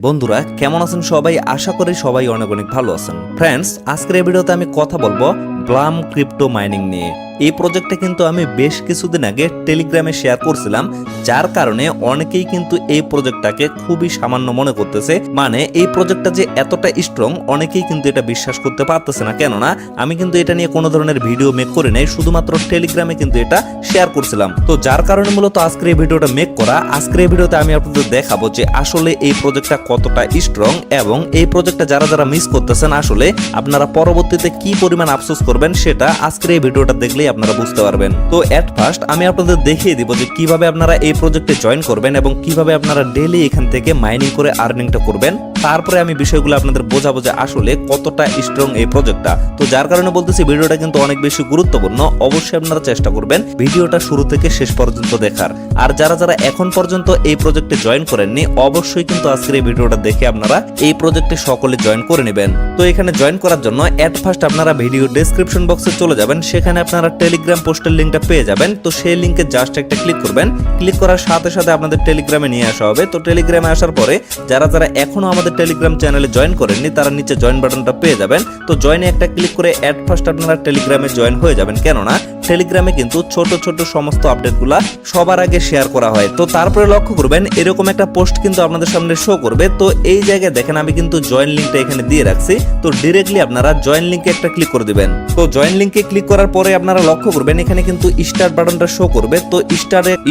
বন্ধুরা কেমন আছেন সবাই? আশা করি সবাই অনেক অনেক ভালো আছেন। ফ্রেন্ডস, আজকের এই ভিডিওতে আমি কথা বলবো ব্লাম ক্রিপ্টো মাইনিং নিয়ে। এই প্রজেক্টটা কিন্তু আমি বেশ কিছুদিন আগে টেলিগ্রামে শেয়ার করছিলাম, যার কারণে অনেকেই কিন্তু এই প্রজেক্টটাকে খুবই সামান্য মনে করতেছে। মানে এই প্রজেক্টটা যে এতটা স্ট্রং অনেকেই কিন্তু এটা বিশ্বাস করতে পারতেছে না। কেননা আমি কিন্তু এটা নিয়ে কোনো ধরনের ভিডিও মেক করি নাই, শুধুমাত্র টেলিগ্রামে কিন্তু এটা শেয়ার করছিলাম। তো যার কারণে মূলত আজকের এই ভিডিওটা মেক করা। আজকের এই ভিডিওতে আমি আপনাদের দেখাবো যে আসলে এই প্রজেক্টটা কতটা স্ট্রং এবং এই প্রজেক্টটা যারা যারা মিস করতেছেন আসলে আপনারা পরবর্তীতে কি পরিমাণ আফসোস করবেন সেটা আজকের এই ভিডিওটা দেখলেই আপনারা বুঝতে পারবেন। তো এট ফার্স্ট আমি আপনাদের দেখিয়ে দিব যে কিভাবে আপনারা এই প্রজেক্টে জয়েন করবেন এবং কিভাবে আপনারা ডেইলি এখান থেকে মাইনিং করে আর্নিংটা করবেন। তারপরে আমি বিষয়গুলো আপনাদের বোঝাবো যে আসলে কতটা স্ট্রং এই প্রজেক্টটা। তো যার কারণে বলতেছি ভিডিওটা কিন্তু অনেক বেশি গুরুত্বপূর্ণ। অবশ্যই আপনারা চেষ্টা করবেন ভিডিওটা শুরু থেকে শেষ পর্যন্ত দেখার। আর যারা যারা এখন পর্যন্ত এই প্রজেক্টে জয়েন করেননি অবশ্যই কিন্তু আজকের এই ভিডিওটা দেখে আপনারা এই প্রজেক্টে সকলে জয়েন করে নেবেন। তো এখানে জয়েন করার জন্য এট ফার্স্ট আপনারা ভিডিও ডেসক্রিপশন বক্সে চলে যাবেন, সেখানে আপনারা টেলিগ্রাম পোস্টের লিঙ্কটা পেয়ে যাবেন। তো সেই লিঙ্কে জাস্ট একটা ক্লিক করবেন, ক্লিক করার সাথে সাথে আপনাদের টেলিগ্রামে নিয়ে আসা হবে। তো টেলিগ্রামে আসার পরে যারা যারা এখনো আমাদের টেলিগ্রাম চ্যানেলে জয়েন করেননি তারা নিচে জয়েন বাটনটা পেয়ে যাবেন। তো জয়েনে একটা ক্লিক করে এট ফার্স্ট আপনারা টেলিগ্রামে জয়েন হয়ে যাবেন, কেননা টেলিগ্রামে কিন্তু ছোট ছোট সমস্ত আপডেটগুলা সবার আগে শেয়ার করা হয়। তো তারপরে লক্ষ্য করবেন এরকম একটা পোস্ট কিন্তু আপনাদের সামনে শো করবে। তো এই জায়গায় দেখেন আমি কিন্তু জয়েন লিঙ্কটা এখানে দিয়ে রাখছি। তো ডিরেক্টলি আপনারা জয়েন লিঙ্কে একটা ক্লিক করে দিবেন। তো জয়েন লিঙ্কে ক্লিক করার পরে আপনারা লক্ষ্য করবেন এখানে কিন্তু স্টার্ট বাটনটা শো করবে। তো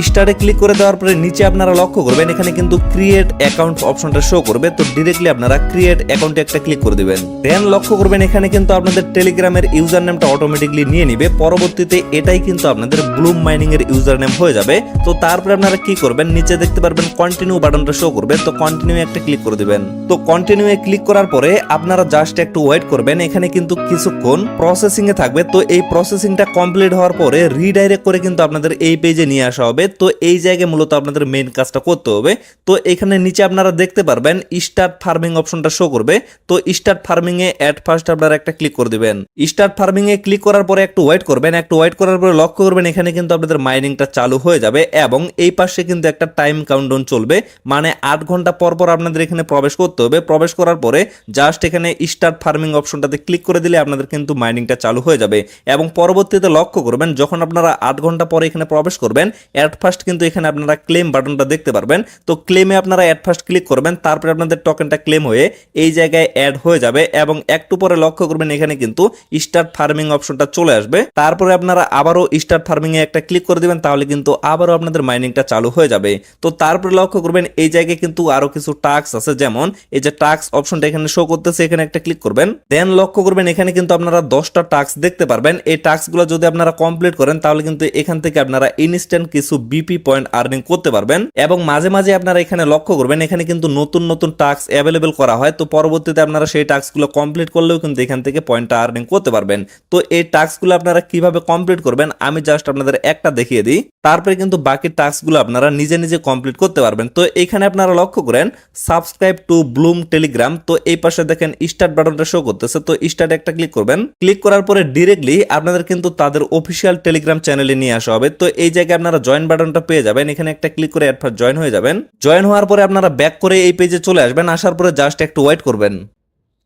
স্টারে ক্লিক করে দেওয়ার পরে নিচে আপনারা লক্ষ্য করবেন এখানে কিন্তু ক্রিয়েট অ্যাকাউন্ট অপশনটা শো করবে। তো ডিরেক্টলি আপনারা ক্রিয়েট অ্যাকাউন্টে একটা ক্লিক করে দিবেন। দেন লক্ষ্য করবেন এখানে কিন্তু আপনাদের টেলিগ্রামের ইউজার নেমটা অটোমেটিকলি নিয়ে নিবে। পরবর্তীতে এটাই কিন্তু আপনাদের ব্লুম মাইনিং এর ইউজার নেম হয়ে যাবে। তো তারপরে আপনারা কি করবেন, নিচে দেখতে পারবেন কন্টিনিউ বাটনটা শো করবে। তো কন্টিনিউ একটা ক্লিক করে দিবেন। তো কন্টিনিউ এ ক্লিক করার পরে আপনারা জাস্ট একটু ওয়েট করবেন, এখানে কিন্তু কিছুক্ষণ প্রসেসিং এ থাকবে। তো এই প্রসেসিংটা কমপ্লিট হওয়ার পরে রিডাইরেক্ট করে কিন্তু আপনাদের এই পেজে নিয়ে আসা হবে। তো এই জায়গায় মূলত আপনাদের মেইন কাজটা করতে হবে। তো এখানে নিচে আপনারা দেখতে পারবেন স্টার্ট ফার্মিং অপশনটা শো করবে। তো start farming A at first আপনারা একটা ক্লিক করে দিবেন। স্টার্ট ফার্মিং এ ক্লিক করার পরে একটু ওয়েট করবেন। একটু ওয়েট করার পরে লক্ষ্য করবেন এখানে কিন্তু আপনাদের মাইনিংটা চালু হয়ে যাবে এবং এই পাশে কিন্তু একটা টাইম কাউন্টডাউন চলবে। মানে 8 ঘন্টা পর পর আপনাদের এখানে প্রবেশ করতে হবে। প্রবেশ করার পরে জাস্ট এখানে স্টার্ট ফার্মিং অপশনটাতে ক্লিক করে দিলে আপনাদের কিন্তু মাইনিংটা চালু হয়ে যাবে। এবং পরবর্তীতে লক্ষ্য করবেন যখন আপনারা 8 ঘন্টা পরে এখানে প্রবেশ করবেন এট ফার্স্ট কিন্তু এখানে আপনারা ক্লেম বাটনটা দেখতে পারবেন। তো ক্লেমে আপনারা এট ফার্স্ট ক্লিক করবেন, তারপরে আপনাদের টোকেনটা ক্লেম হয়ে এই জায়গায় অ্যাড হয়ে যাবে এবং একটু পরে লক্ষ্য করবেন এখানে কিন্তু স্টার্ট ফার্মিং অপশনটা চলে আসবে। তারপরে আপনারা আবারও স্টার্ট ফার্মিং এ একটা ক্লিক করে দিবেন, তাহলে কিন্তু আবারও আপনাদের মাইনিংটা চালু হয়ে যাবে। তো তারপরে লক্ষ্য করবেন এই জায়গায় কিন্তু আরো কিছু টাস্ক আছে, যেমন এই যে টাস্ক অপশনটা এখানে শো করতেছে, এখানে একটা ক্লিক করবেন। দেন লক্ষ্য করবেন এখানে কিন্তু আপনারা 10টা টাস্ক দেখতে পারবেন। এই টাস্কগুলো যদি আপনারা কমপ্লিট করেন তাহলে কিন্তু এখান থেকে আপনারা ইনস্ট্যান্ট কিছু বিপি পয়েন্ট আর্নিং করতে পারবেন। এবং মাঝে মাঝে আপনারা এখানে লক্ষ্য করবেন এখানে কিন্তু নতুন নতুন টাস্ক অ্যাভেলেবেল করা হয়। তো পরবর্তীতে আপনারা সেই টাস্কগুলো কমপ্লিট করলেও কিন্তু এখান থেকে পয়েন্ট আর্নিং করতে পারবেন। তো এই টাস্কগুলো আপনারা কিভাবে কমপ্লিট করবেন আমি জাস্ট আপনাদের একটা দেখিয়ে দিই, তারপরে কিন্তু বাকি টাস্কগুলো আপনারা নিজে নিজে কমপ্লিট করতে পারবেন। তো এখানে আপনারা লক্ষ্য করেন সাবস্ক্রাইব টু ব্লুম টেলিগ্রাম। তো এই পাশে দেখেন স্টার্ট বাটনটা শো করতেছে। তো স্টার্ট একটা ক্লিক করবেন। ক্লিক করার পরে ডিরেক্টলি আপনাদের কিন্তু তাদের অফিসিয়াল টেলিগ্রাম চ্যানেলে নিয়ে আসা হবে। তো এই জায়গায় আপনারা জয়েন বাটনটা পেয়ে যাবেন, এখানে একটা ক্লিক করে এট ফার্স্ট জয়েন হয়ে যাবেন। জয়েন হওয়ার পরে আপনারা ব্যাক করে এই পেজে চলে আসবেন। আসার পরে জাস্ট একটু ওয়েট করবেন।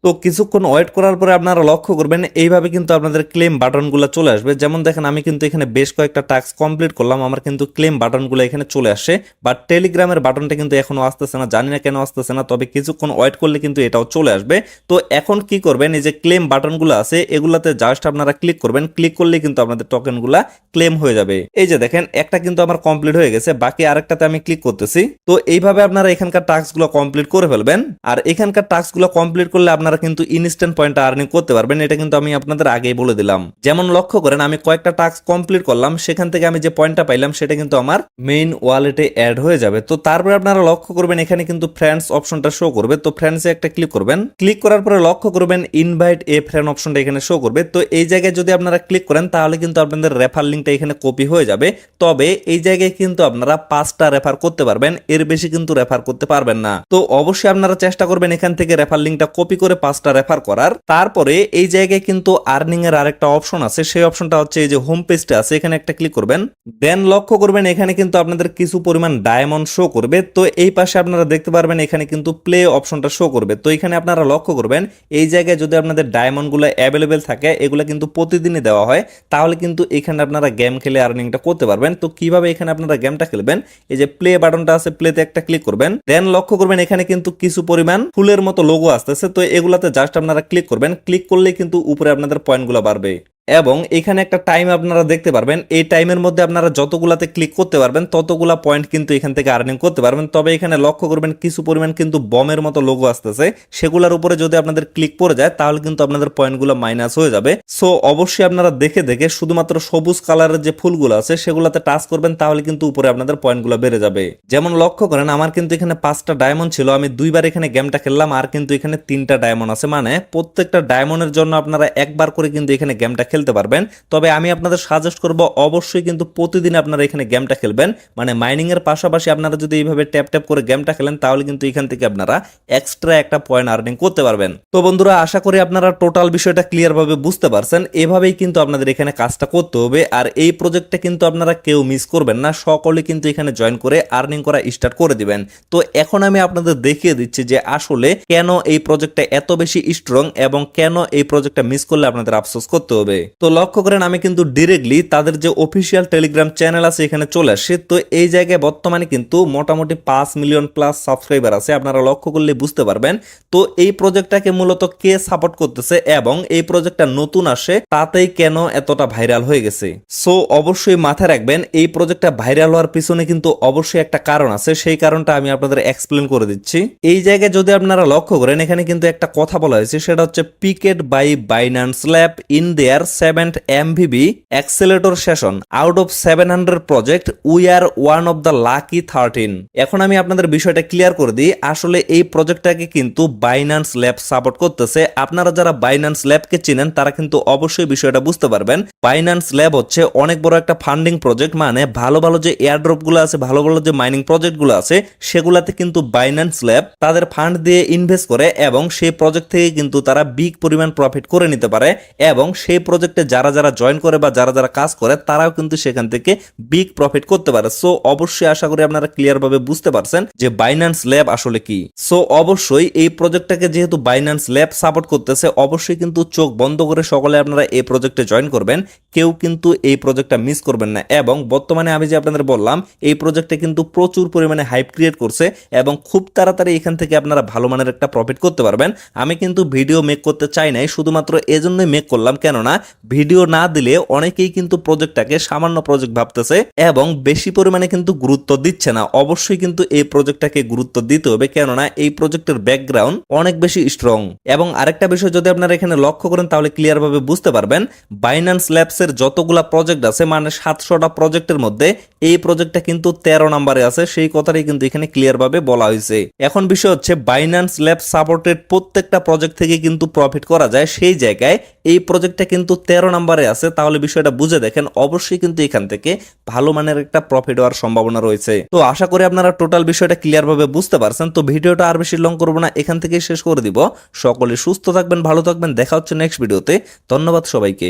তো কিছুক্ষণ ওয়েট করার পরে আপনারা লক্ষ্য করবেন এইভাবে কিন্তু আপনাদের ক্লেম বাটনগুলো চলে আসবে। যেমন দেখেন আমি কিন্তু এখানে বেশ কয়েকটা টাস্ক কমপ্লিট করলাম, আমার কিন্তু ক্লেম বাটনগুলো এখানে চলে আসে। বাট টেলিগ্রামের বাটনটা কিন্তু এখনো আসতেছে না, জানি না কেন আসতেছে না, তবে কিছুক্ষণ ওয়েট করলে কিন্তু এটাও চলে আসবে। তো এখন কি করবেন, এই যে ক্লেম বাটনগুলো আছে এগুলাতে জাস্ট আপনারা ক্লিক করবেন। ক্লিক করলে কিন্তু আপনাদের টোকেনগুলা ক্লেম হয়ে যাবে। এই যে দেখেন একটা কিন্তু আমার কমপ্লিট হয়ে গেছে, বাকি আরেকটাতে আমি ক্লিক করতেছি। তো এইভাবে আপনারা এখানকার টাস্কগুলো কমপ্লিট করে ফেলবেন। আর এখানকার টাস্কগুলো কমপ্লিট করলে আপনারা কিন্তু ইনস্ট্যান্ট পয়েন্ট আর্নিং করতে পারবেন। এটা কিন্তু আমি আপনাদের আগেই বলে দিলাম। যেমন লক্ষ্য করেন আমি কয়েকটা টাস্ক কমপ্লিট করলাম, সেখান থেকে আমি যে পয়েন্টটা পাইলাম সেটা কিন্তু আমার মেইন ওয়ালেটে অ্যাড হয়ে যাবে। তো তারপরে আপনারা লক্ষ্য করবেন এখানে কিন্তু ফ্রেন্ডস অপশনটা শো করবে। তো ফ্রেন্ডসে একটা ক্লিক করবেন। ক্লিক করার পরে লক্ষ্য করবেন ইনভাইট এ ফ্রেন্ড অপশনটা এখানে শো করবে। তো এই জায়গায় যদি আপনারা ক্লিক করেন তাহলে কিন্তু আপনাদের রেফার লিঙ্কটা এখানে কপি হয়ে যাবে। তবে এই জায়গায় কিন্তু আপনারা 5টা রেফার করতে পারবেন, এর বেশি কিন্তু রেফার করতে পারবেন না। তো অবশ্যই আপনারা চেষ্টা করবেন এখান থেকে রেফার লিঙ্কটা কপি করে 5টা রেফার করার। তারপরে এই জায়গায় কিন্তু আর্নিং এর আরেকটা অপশন আছে, সেই অপশনটা হচ্ছে এই যে হোম পেজটা আছে এখানে একটা ক্লিক করবেন। দেন লক্ষ্য করবেন এখানে কিন্তু আপনাদের কিছু পরিমাণ ডায়মন্ড শো করবে। তো এই পাশে আপনারা দেখতে পারবেন এখানে কিন্তু প্লে অপশনটা শো করবে। তো এখানে আপনারা লক্ষ্য করবেন এই জায়গায় যদি আপনাদের ডায়মন্ড গুলো অ্যাভেলেবেল থাকে, এগুলো কিন্তু প্রতিদিনই দেওয়া হয়, তাহলে কিন্তু এখানে আপনারা গেম খেলে আর্নিংটা করতে পারবেন। তো কিভাবে এখানে আপনারা গেমটা খেলবেন, এই যে প্লে বাটনটা আছে, প্লেতে একটা ক্লিক করবেন। দেন লক্ষ্য করবেন এখানে কিন্তু কিছু পরিমাণ ফুলের মতো লোগো আসতেছে। তো এগুলাতে জাস্ট আপনারা ক্লিক করবেন, ক্লিক করলে কিন্তু উপরে আপনাদের পয়েন্টগুলো বাড়বে এবং এখানে একটা টাইম আপনারা দেখতে পারবেন। এই টাইমের মধ্যে আপনারা যতগুলাতে ক্লিক করতে পারবেন ততগুলা পয়েন্ট কিন্তু এখান থেকে আর্নিং করতে পারবেন। তবে এখানে লক্ষ্য করবেন কিছু পরিমাণ কিন্তু বমের মতো লোগো আসতেছে, সেগুলোর উপরে যদি আপনাদের ক্লিক পড়ে যায় তাহলে কিন্তু আপনাদের পয়েন্টগুলো মাইনাস হয়ে যাবে। সো অবশ্যই আপনারা দেখে দেখে শুধুমাত্র সবুজ কালারের যে ফুলগুলো আছে সেগুলোতে টাচ করবেন, তাহলে কিন্তু উপরে আপনাদের পয়েন্টগুলো বেড়ে যাবে। যেমন লক্ষ্য করেন আমার কিন্তু এখানে 5টা ডায়মন্ড ছিল, আমি 2বার এখানে গেমটা খেললাম, আর কিন্তু এখানে 3টা ডায়মন্ড আছে। মানে প্রত্যেকটা ডায়মন্ডের জন্য আপনারা একবার করে কিন্তু এখানে গেমটা খেলতে পারবেন। তবে আমি আপনাদের সাজেস্ট করব অবশ্যই কিন্তু প্রতিদিন আপনারা এখানে গেমটা খেলবেন। মানে মাইনিং এর পাশাপাশি আপনারা যদি এইভাবে ট্যাপ ট্যাপ করে গেমটা খেলেন তাহলে কিন্তু এখান থেকে আপনারা এক্সট্রা একটা পয়েন্ট আর্নিং করতে পারবেন। তো বন্ধুরা আশা করি আপনারা টোটাল বিষয়টা ক্লিয়ার ভাবে বুঝতে পারছেন। এভাবেই কিন্তু আপনাদের এখানে কাজটা করতে হবে। আর এই প্রজেক্টটা কিন্তু আপনারা কেউ মিস করবেন না, সকলে কিন্তু এখানে জয়েন করে আর্নিং করা স্টার্ট করে দিবেন। তো এখন আমি আপনাদের দেখিয়ে দিচ্ছি যে আসলে কেন এই প্রজেক্টটা এত বেশি স্ট্রং এবং কেন এই প্রজেক্টটা মিস করলে আপনাদের আফসোস করতে হবে। তো লক্ষ্য করেন আমি কিন্তু ডিরেক্টলি তাদের যে অফিসিয়াল টেলিগ্রাম চ্যানেল আছে এখানে চলে আসছি। তো এই জায়গায় বর্তমানে কিন্তু মোটামুটি 5 মিলিয়ন প্লাস সাবস্ক্রাইবার আছে, আপনারা লক্ষ্য করলে বুঝতে পারবেন। তো এই প্রজেক্টটাকে মূলত কে সাপোর্ট করতেছে এবং এই প্রজেক্টটা নতুন আসে তাতেই কেন এতটা ভাইরাল হয়ে গেছে। সো অবশ্যই মাথায় রাখবেন এই প্রজেক্টটা ভাইরাল হওয়ার পিছনে কিন্তু অবশ্যই একটা কারণ আছে, সেই কারণটা আমি আপনাদের এক্সপ্লেন করে দিচ্ছি। এই জায়গায় যদি আপনারা লক্ষ্য করেন এখানে কিন্তু একটা কথা বলা হয়েছে, সেটা হচ্ছে picked by Binance lab in their 7th MVB accelerator session out of 700 project we are one of the lucky 13। এখন আমি আপনাদের বিষয়টা ক্লিয়ার করে দিই। আসলে এই প্রজেক্টটাকে কিন্তু বাইন্যান্স ল্যাব সাপোর্ট করতেছে। আপনারা যারা বাইন্যান্স ল্যাবকে চিনেন তারা কিন্তু অবশ্যই বিষয়টা বুঝতে পারবেন। বাইন্যান্স ল্যাব হচ্ছে অনেক বড় একটা ফান্ডিং প্রজেক্ট, মানে ভালো ভালো যে এয়ারড্রপ গুলো আছে, ভালো ভালো যে মাইনিং প্রজেক্ট গুলো আছে সেগুলাতে কিন্তু বাইন্যান্স ল্যাব তাদের ফান্ড দিয়ে ইনভেস্ট করে এবং সেই প্রজেক্ট থেকে কিন্তু তারা বিগ পরিমাণ প্রফিট করে নিতে পারে এবং সেই প্রজেক্টে যারা যারা জয়েন করে বা যারা যারা কাজ করে তারাও কিন্তু সেখান থেকে বিগ প্রফিট করতে পারে। সো অবশ্যই আশা করি আপনারা ক্লিয়ার ভাবে বুঝতে পারছেন যে বাইন্যান্স ল্যাব আসলে কি। সো অবশ্যই এই প্রজেক্টটাকে যেহেতু বাইন্যান্স ল্যাব সাপোর্ট করতেছে অবশ্যই কিন্তু চোখ বন্ধ করে সকলে আপনারা এই প্রজেক্টে জয়েন করবেন, কেউ কিন্তু এই প্রজেক্টটা মিস করবেন না। এবং বর্তমানে আমি যে আপনাদের বললাম এই প্রজেক্টে কিন্তু প্রচুর পরিমাণে হাইপ ক্রিয়েট করছে এবং খুব তাড়াতাড়ি এখান থেকে আপনারা ভালো মানের একটা প্রফিট করতে পারবেন। আমি কিন্তু ভিডিও মেক করতে চাই নাই, শুধুমাত্র এজন্যই মেক করলাম, কেননা ভিডিও না দিলে অনেকেই কিন্তু প্রজেক্টটাকে সামান্য প্রজেক্ট ভাবতেছে এবং বেশি পরিমাণে কিন্তু গুরুত্ব দিচ্ছে না। অবশ্যই কিন্তু এই প্রজেক্টটাকে গুরুত্ব দিতে হবে, কেননা এই প্রজেক্টের ব্যাকগ্রাউন্ড অনেক বেশি স্ট্রং। এবং আরেকটা বিষয় যদি আপনারা এখানে লক্ষ্য করেন তাহলে ক্লিয়ার ভাবে বুঝতে পারবেন, বাইন্যান্স ল্যাবস এর যতগুলা প্রজেক্ট আছে মানে 700টা প্রজেক্টের মধ্যে এই প্রজেক্টটা কিন্তু 13 নম্বরে আছে, সেই কথাটাই কিন্তু এখানে ক্লিয়ার ভাবে বলা হয়েছে। এখন বিষয় হচ্ছে বাইন্যান্স ল্যাব সাপোর্টেড প্রত্যেকটা প্রজেক্ট থেকে কিন্তু প্রফিট করা যায়, সেই জায়গায় এই প্রজেক্টটা কিন্তু 13 নম্বরে আছে। তাহলে বিষয়টা বুঝে দেখেন অবশ্যই কিন্তু এখান থেকে ভালো মানের একটা প্রফিট হওয়ার সম্ভাবনা রয়েছে। তো আশা করি আপনারা টোটাল বিষয়টা ক্লিয়ার ভাবে বুঝতে পারছেন। তো ভিডিওটা আর বেশি লং করবো না, এখান থেকে শেষ করে দিব। সকলে সুস্থ থাকবেন, ভালো থাকবেন, দেখা হচ্ছে নেক্সট ভিডিওতে। ধন্যবাদ সবাইকে।